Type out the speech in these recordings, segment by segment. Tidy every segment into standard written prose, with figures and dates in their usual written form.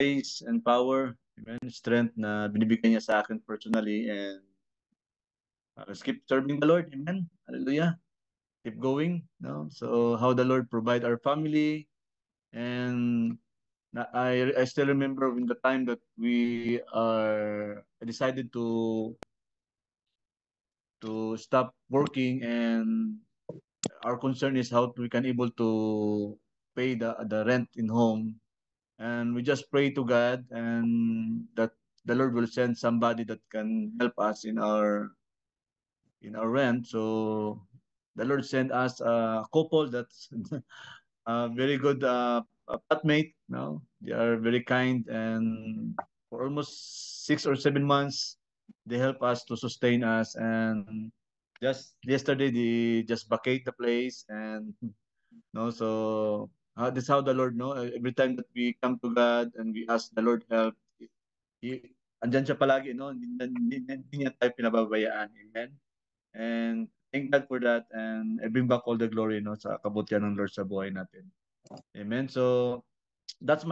grace and power, amen, strength na binibigyan niya sa akin personally, and let's keep serving the Lord, amen, hallelujah, keep going, no? So how the Lord provide our family, and I still remember in the time that we are decided to stop working, and our concern is how we can able to pay the rent in home, and we just pray to God, and that the Lord will send somebody that can help us in our rent. So the Lord sent us a couple that's a very good flatmate. No, they are very kind, and for almost 6 or 7 months, they help us to sustain us. And just yesterday, they just vacate the place, and no, so this is how the Lord know. Every time that we come to God and we ask the Lord help, He, andyan siya palagi, no? Hindi niya tayo pinababayaan. Amen. And thank God for that, and I bring back all the glory, no, sa kabutihan ng Lord sa buhay natin. Amen. So that's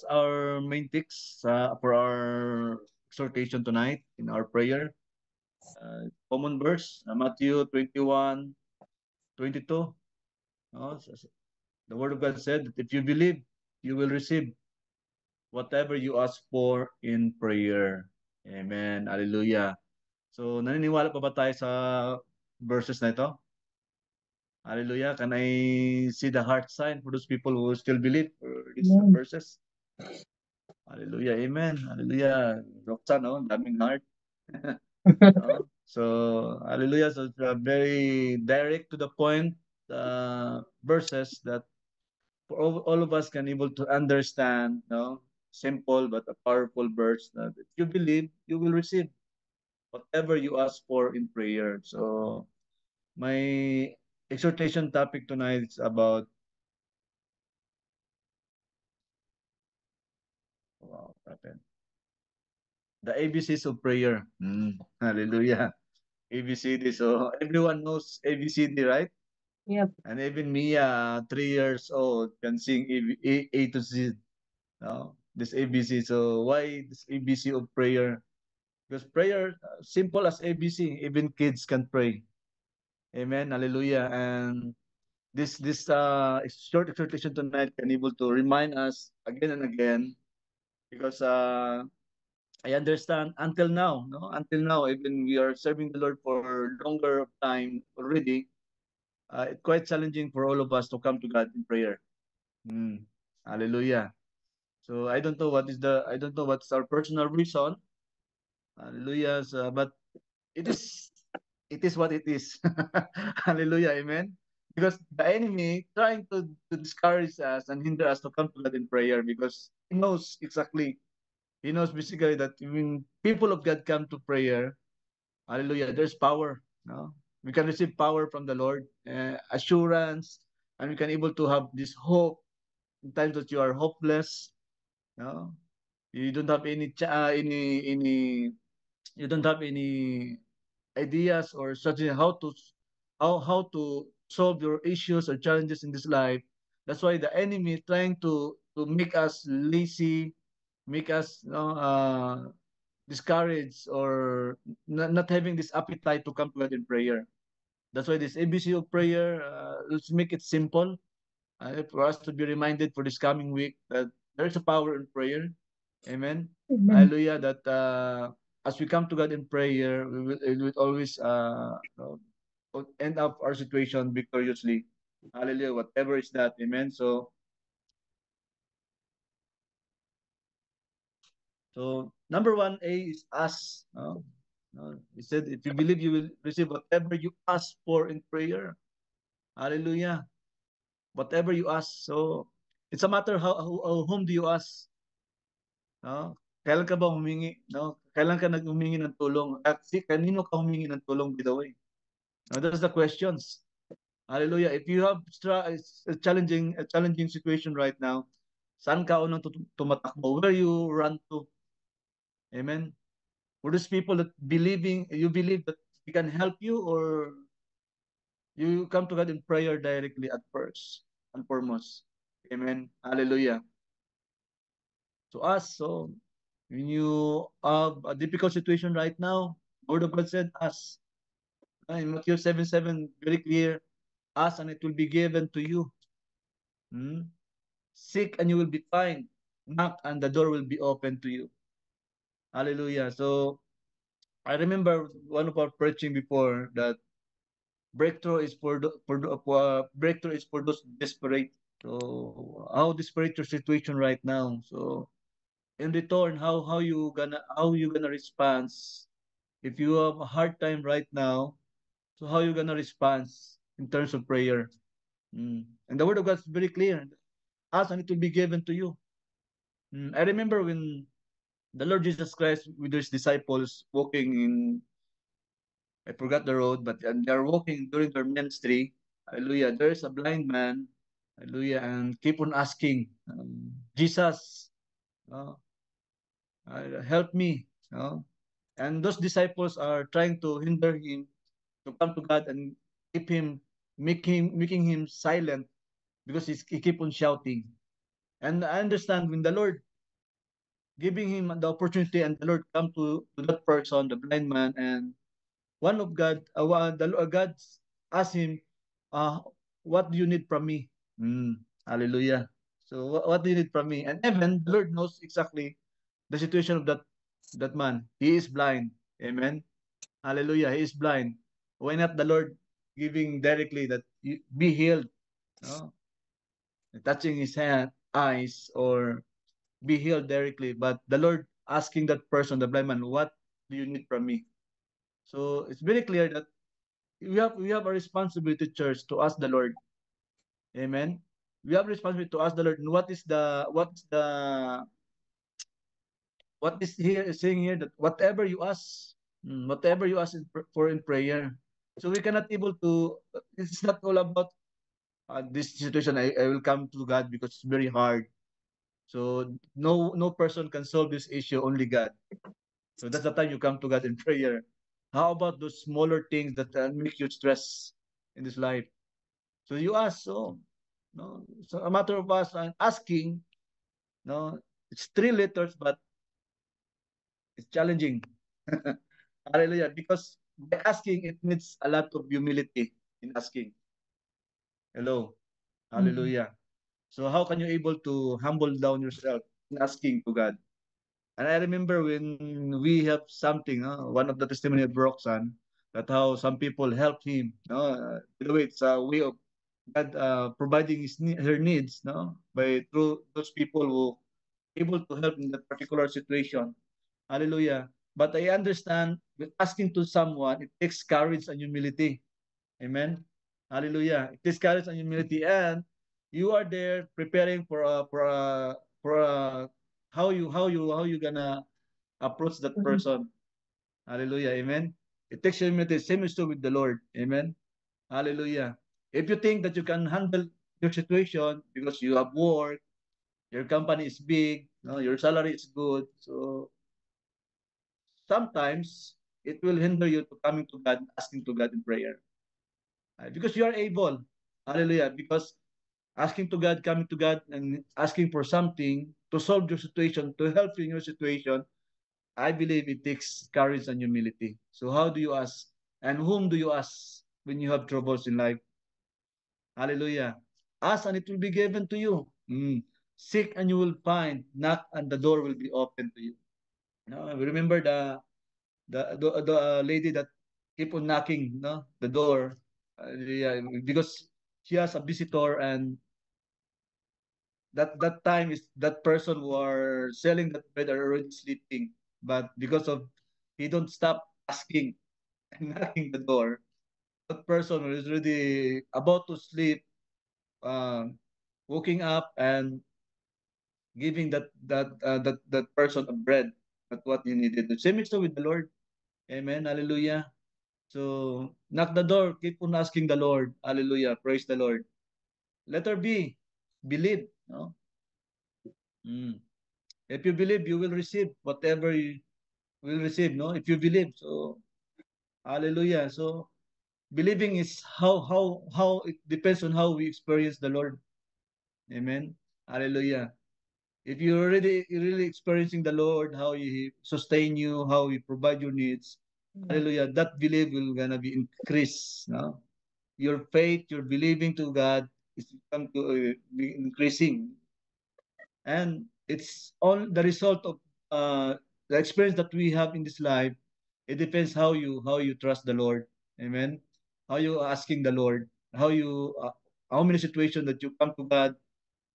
our main text for our exhortation tonight in our prayer. Common verse, Matthew 21:22. No? The word of God said that if you believe, you will receive whatever you ask for in prayer. Amen. Hallelujah. So naniniwala pa ba tayo sa verses na ito? Hallelujah. Can I see the heart sign for those people who still believe for these verses? Hallelujah. Amen. Hallelujah. Roxanne, no? Daming heart. No? So, hallelujah. So, very direct to the point verses that for all of us can able to understand, no? Simple but a powerful verse that if you believe, you will receive whatever you ask for in prayer. So, my exhortation topic tonight is about wow, the ABCs of prayer. Hallelujah. ABCD. So everyone knows ABCD, right? Yep. And even Mia, 3 years old, can sing A to Z. No? This ABC. So why this ABC of prayer? Because prayer, simple as ABC, even kids can pray. Amen. Hallelujah. And this short exhortation tonight can able to remind us again and again, because I understand until now, no, until now, even we are serving the Lord for longer time already. It's quite challenging for all of us to come to God in prayer. Hallelujah. So I don't know what's our personal reason. Hallelujah. So, but it is it is what it is. Hallelujah. Amen. Because the enemy trying to discourage us and hinder us to come to God in prayer, because he knows exactly, he knows basically that when people of God come to prayer, hallelujah, there's power. No? We can receive power from the Lord, assurance, and we can able to have this hope in times that you are hopeless. No? You don't have any you don't have any ideas or strategy how to solve your issues or challenges in this life. That's why the enemy trying to make us lazy, make us discouraged, or not having this appetite to come to God in prayer. That's why this ABC of prayer, let's make it simple for us to be reminded for this coming week that there is a power in prayer. Amen. Amen. Hallelujah. That as we come to God in prayer, it will always end up our situation victoriously. Hallelujah. Whatever is that. Amen. So number 1A is ask. He said, if you believe, you will receive whatever you ask for in prayer. Hallelujah. Whatever you ask. So it's a matter whom do you ask. No? Kailan ka ba humingi? No? Kailan ka nag-humingi ng tulong? At kanino ka humingi ng tulong, by the way? No, that's the questions. Hallelujah. If you have a challenging situation right now, saan ka unang tumatakbo? Where you run to? Amen. For those people that you believe that he can help you, or you come to God in prayer directly at first and foremost. Amen. Hallelujah. to us. So when you have a difficult situation right now, Word of God said, "Ask." In Matthew 7:7, very clear, "Ask and it will be given to you. Hmm? Seek and you will be find. Knock and the door will be open to you." Hallelujah. So I remember one of our preaching before that breakthrough is for those desperate. So how desperate your situation right now? So in return, how you gonna respond if you have a hard time right now? So how you gonna respond in terms of prayer? And the word of God is very clear. Ask and it will be given to you. I remember when the Lord Jesus Christ with his disciples walking in, I forgot the road, but they are walking during their ministry. Hallelujah. There's a blind man. Hallelujah. And keep on asking, Jesus, uh, help me. And those disciples are trying to hinder him to come to God and keep him, making him silent because he keep on shouting. And I understand when the Lord giving him the opportunity and the Lord come to that person, the blind man, and God asked him, uh, what do you need from me? Hallelujah. So what do you need from me? And even the Lord knows exactly the situation of that man. He is blind. Amen. Hallelujah. He is blind. Why not the Lord giving directly that you be healed? No? Touching his hand, eyes, or be healed directly. But the Lord asking that person, the blind man, what do you need from me? So it's very clear that we have a responsibility, church, to ask the Lord. Amen. We have responsibility to ask the Lord. And what is here is saying here that whatever you ask for in prayer. So we cannot able to. It's not all about this situation. I will come to God because it's very hard. So no person can solve this issue. Only God. So that's the time you come to God in prayer. How about those smaller things that make you stress in this life? So you ask, so no, so a matter of us asking, no, it's three letters, but it's challenging. Hallelujah. Because by asking, it needs a lot of humility in asking. Hello. Mhm. Hallelujah. So how can you able to humble down yourself in asking to God? And I remember when we have something, one of the testimony of Roxanne, that how some people helped him. By the way, it's a way of God providing her needs, no, by through those people who able to help in that particular situation. Hallelujah. But I understand with asking to someone, it takes courage and humility. Amen. Hallelujah. It takes courage and humility, and you are there preparing for how you gonna approach that Mhm. person. Hallelujah. Amen. It takes humility. Same is true with the Lord. Amen. Hallelujah. If you think that you can handle your situation because you have work, your company is big, no, your salary is good, so sometimes it will hinder you to coming to God, asking to God in prayer. Because you are able. Hallelujah. Because asking to God, coming to God, and asking for something to solve your situation, to help you in your situation, I believe it takes courage and humility. So how do you ask? And whom do you ask when you have troubles in life? Hallelujah. Ask and it will be given to you. Seek and you will find. Knock and the door will be open to you. No, remember the lady that keep on knocking, no, the door. Yeah, because she has a visitor, and that time is that person who are selling that bread are already sleeping. But because of he don't stop asking and knocking the door, that person who is already about to sleep, um, waking up and giving that person a bread. That's what you needed. The same is true with the Lord. Amen. Hallelujah. So knock the door. Keep on asking the Lord. Hallelujah. Praise the Lord. Letter B. Believe. No. Mm. If you believe, you will receive whatever you will receive. No. If you believe. So hallelujah. So believing is how it depends on how we experience the Lord. Amen. Hallelujah. If you're really experiencing the Lord, how He sustain you, how He provide your needs, hallelujah, that belief will gonna be increased. No? Your faith, your believing to God is come to be increasing. And it's all the result of the experience that we have in this life. It depends how you trust the Lord. Amen. How you asking the Lord, how many situations that you come to God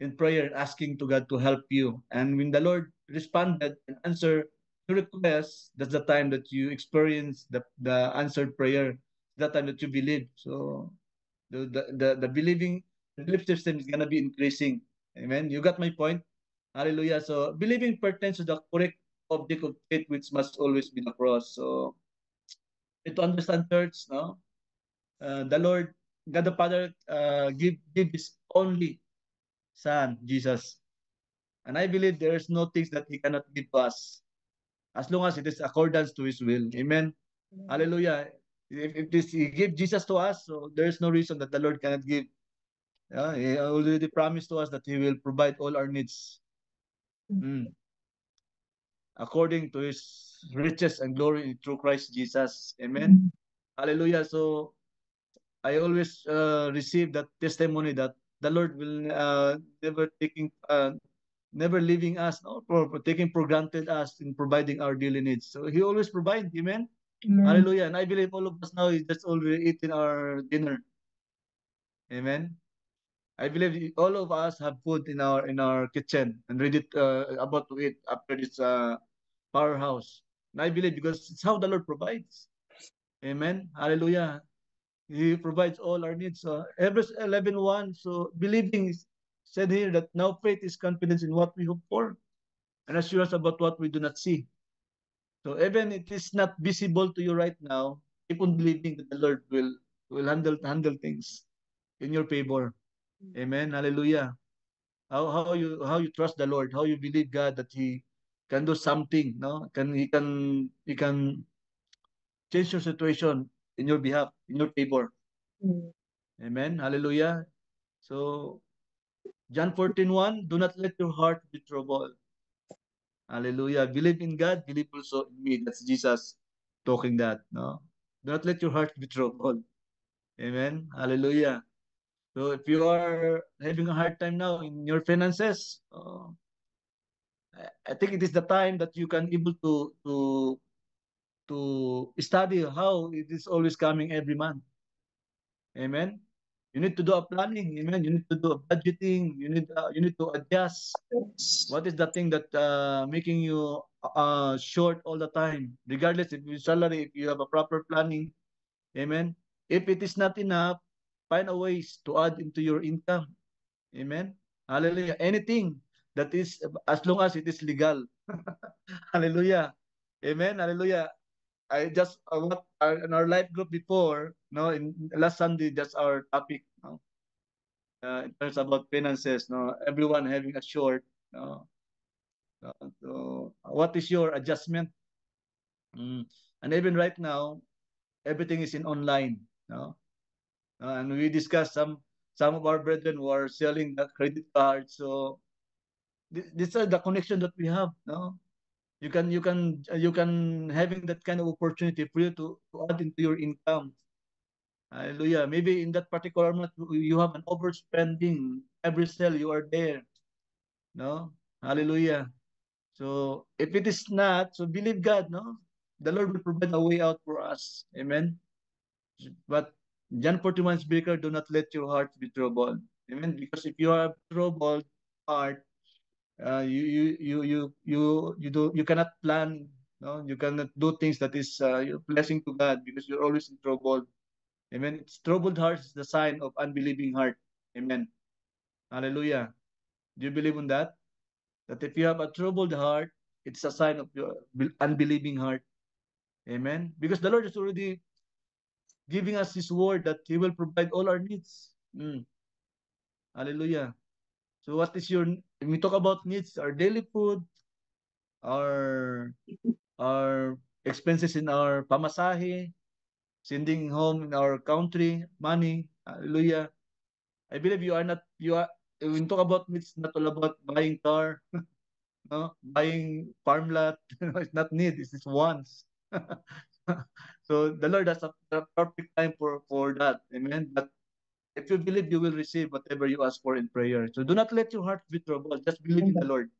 in prayer asking to God to help you. And when the Lord responded and answered your request, that's the time that you experience the answered prayer. That time that you believe. So the belief system is gonna be increasing. Amen. You got my point? Hallelujah. So believing pertains to the correct object of faith, which must always be the cross. So to understand church, no, the Lord, God the Father, give His only Son, Jesus, and I believe there is no things that He cannot give to us, as long as it is accordance to His will. Amen. Hallelujah. If this He give Jesus to us, so there is no reason that the Lord cannot give. He already promised to us that He will provide all our needs. Mm. According to His riches and glory through Christ Jesus. Amen. Hallelujah. So I always receive that testimony that the Lord will never leaving us, no, for taking for granted us in providing our daily needs. So He always provides. Amen. Hallelujah. And I believe all of us now is just already eating our dinner. Amen. I believe all of us have food in our kitchen and ready about to eat after this powerhouse. And I believe because it's how the Lord provides. Amen. Hallelujah. He provides all our needs. Hebrews 11:1. So believing is said here that now faith is confidence in what we hope for and assurance about what we do not see. So even it is not visible to you right now, keep on believing that the Lord will handle things in your favor. Amen. Hallelujah. How you trust the Lord, how you believe God that He can do something, no? He can change your situation in your behalf, in your favor. Amen. Hallelujah. So John 14:1, do not let your heart be troubled. Hallelujah. Believe in God, believe also in me. That's Jesus talking that, no? Do not let your heart be troubled. Amen. Hallelujah. So if you are having a hard time now in your finances, I think it is the time that you can able to study how it is always coming every month. Amen. You need to do a planning. Amen. You need to do a budgeting. You need to adjust. What is the thing that making you short all the time, regardless if your salary, if you have a proper planning. Amen. If it is not enough, find a ways to add into your income. Amen. Hallelujah. Anything that is, as long as it is legal. Hallelujah. Amen. Hallelujah. I just what in our life group before, no, in last Sunday, that's our topic, no, in terms about finances, no, everyone having a short, no, so what is your adjustment? Mm. And even right now, everything is in online, no, and we discussed some of our brethren who are selling the credit cards. So these are the connection that we have, no. You can having that kind of opportunity for you to add into your income. Hallelujah. Maybe in that particular month you have an overspending. Every sale you are there. No? Hallelujah. So if it is not, so believe God, no? The Lord will provide a way out for us. Amen. But John 41 speaker, do not let your heart be troubled. Amen. Because if you have troubled heart, you cannot plan, no, you cannot do things that is blessing to God because you're always in trouble. Amen. It's troubled heart is the sign of unbelieving heart. Amen. Hallelujah. Do you believe in that? That if you have a troubled heart, it's a sign of your unbelieving heart. Amen. Because the Lord is already giving us His word that He will provide all our needs. Mm. Hallelujah. So what is your, when we talk about needs, our daily food, our our expenses in our pamasahe, sending home in our country, money. Hallelujah. I believe you are not, you are, when we talk about needs, not all about buying car. no? Buying farm lot, it's not need, it's just wants. So the Lord has a perfect time for that. Amen. But if you believe, you will receive whatever you ask for in prayer. So do not let your heart be troubled. Just believe in the Lord.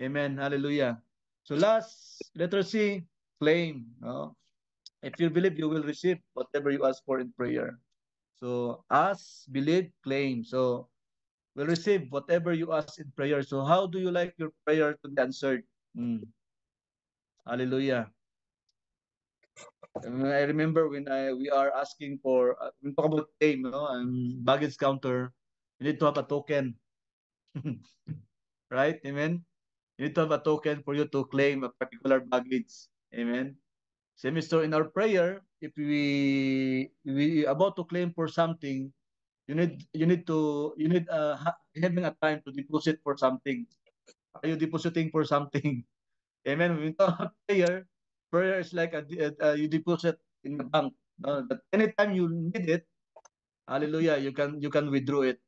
Amen. Hallelujah. So last, letter C, claim. No? If you believe, you will receive whatever you ask for in prayer. So ask, believe, claim. So we'll receive whatever you ask in prayer. So how do you like your prayer to be answered? Mm. Hallelujah. I remember when we are asking for we talk about claim, no, and baggage counter. You need to have a token, right? Amen. You need to have a token for you to claim a particular baggage. Amen. Same is so in our prayer. If we about to claim for something, you need having a time to deposit for something. Are you depositing for something? Amen. When we talk about prayer is like you deposit in the bank. No? That anytime you need it, hallelujah, you can withdraw it.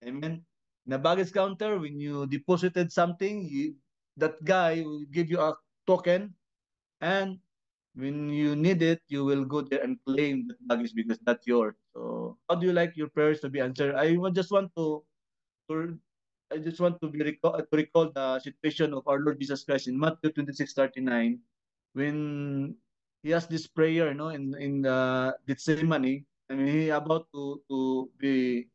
Amen. In a baggage counter, when you deposited something, that guy will give you a token, and when you need it, you will go there and claim that baggage because that's yours. So, how do you like your prayers to be answered? To I just want to recall the situation of our Lord Jesus Christ in Matthew 26:39, when he has this prayer, in the Gethsemane, and he about to be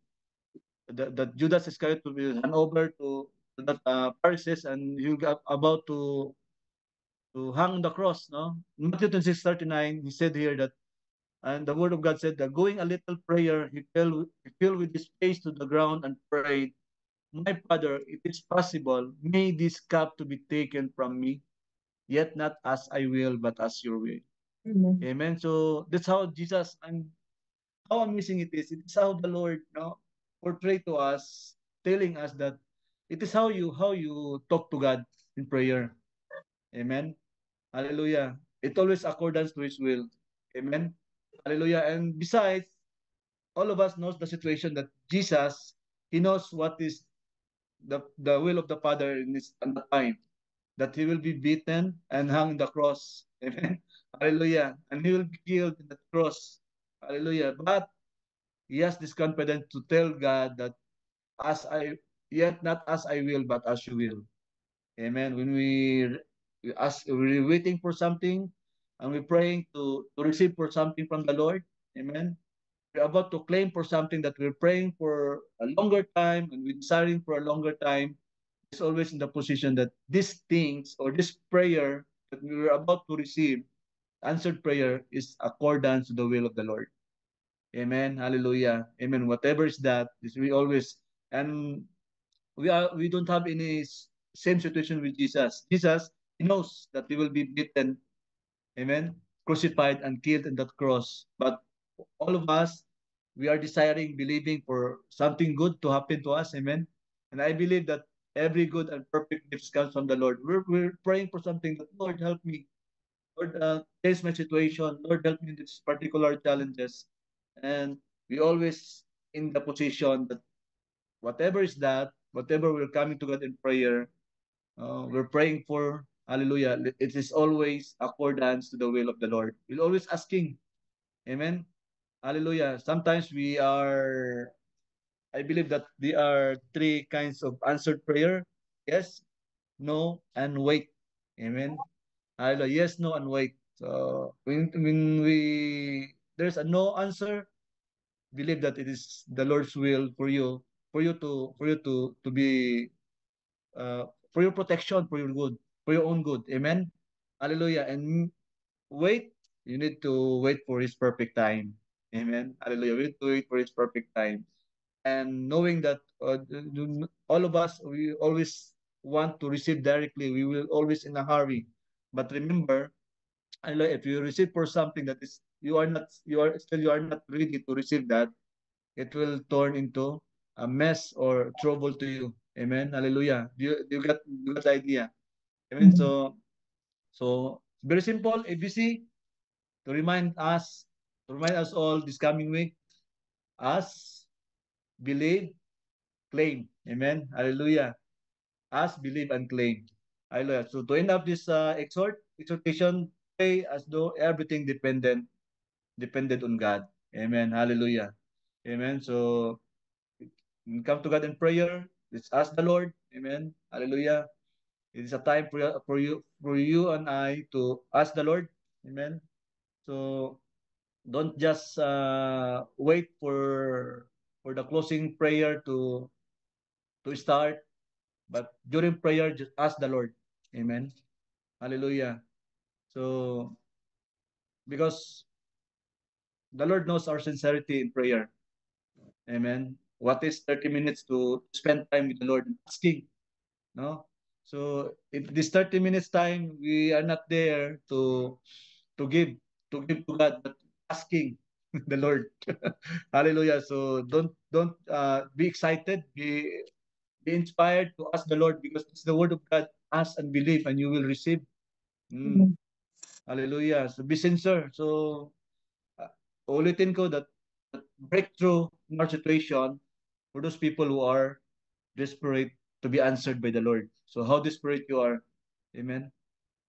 that Judas Iscariot to be hand over to that Pharisees, and he got about to hang on the cross. No, in Matthew 26:39, he said here that, and the word of God said that going a little prayer, he fell with his face to the ground and prayed, "My Father, if it's possible, may this cup to be taken from me, yet not as I will, but as your will." Amen. Amen. So that's how Jesus, and how amazing it is. It is how the Lord, portray to us, telling us that it is how you talk to God in prayer. Amen. Hallelujah. It always accordance to His will. Amen. Hallelujah. And besides, all of us knows the situation that Jesus, He knows what is the will of the Father in this at the time, that He will be beaten and hung on the cross. Amen. Hallelujah. And He will be killed in the cross. Hallelujah. But he has this confidence to tell God that, as I yet not as I will, but as you will. Amen. When we're waiting for something, and we're praying to receive for something from the Lord. Amen. We're about to claim for something that we're praying for a longer time, and we're desiring for a longer time. It's always in the position that these things, or this prayer that we were about to receive, answered prayer, is accordance to the will of the Lord. Amen. Hallelujah. Amen. Whatever is that, is we always, and we don't have any same situation with Jesus. Jesus, he knows that he will be beaten, amen, crucified and killed in that cross. But all of us, we are desiring, believing for something good to happen to us, amen. And I believe that every good and perfect gift comes from the Lord. We're praying for something that, Lord, help me. Lord, change my situation. Lord, help me in this particular challenges. And we always in the position that whatever is that, whatever we're coming to God in prayer, we're praying for, hallelujah, it is always accordance to the will of the Lord. We're always asking, amen, hallelujah. Sometimes I believe that there are three kinds of answered prayer: yes, no, and wait. Amen. Hallelujah. Yes, no, and wait. So when there's a no answer, believe that it is the Lord's will for you to be for your protection, for your good, for your own good. Amen. Hallelujah. And wait, you need to wait for His perfect time. Amen. Hallelujah. We need to wait for His perfect time. And knowing that all of us, we always want to receive directly, we will always in a hurry. But remember, hallelujah, if you receive for something that is you are not ready to receive that, it will turn into a mess or trouble to you. Amen. Hallelujah. You got the idea. Amen. So very simple, ABC, to remind us all this coming week: ask, believe, claim. Amen. Hallelujah. ask, believe, and claim. Hallelujah. So to end up this exhortation, pray as though everything depended on God. Amen. Hallelujah. Amen. So we come to God in prayer. Let's ask the Lord. Amen. Hallelujah. It is a time for you and I to ask the Lord. Amen. So don't just wait for the closing prayer to start, but during prayer, just ask the Lord. Amen. Hallelujah. So because the Lord knows our sincerity in prayer. Amen. What is 30 minutes to spend time with the Lord asking? No? So if this 30 minutes time we are not there to give to God, but asking the Lord. Hallelujah. So don't be excited, be inspired to ask the Lord because it's the word of God. Ask and believe and you will receive. Mm. Amen. Hallelujah. So be sincere. So uh, ulitin ko that breakthrough in our situation for those people who are desperate to be answered by the Lord. So how desperate you are. Amen.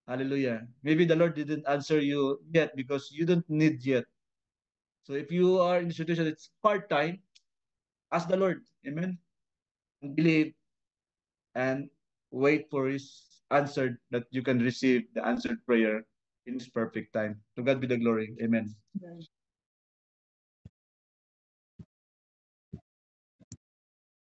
Hallelujah. Maybe the Lord didn't answer you yet because you don't need yet. So if you are in a situation that's part time, ask the Lord. Amen. And believe and wait for his answer that you can receive the answered prayer in his perfect time. To God be the glory. Amen.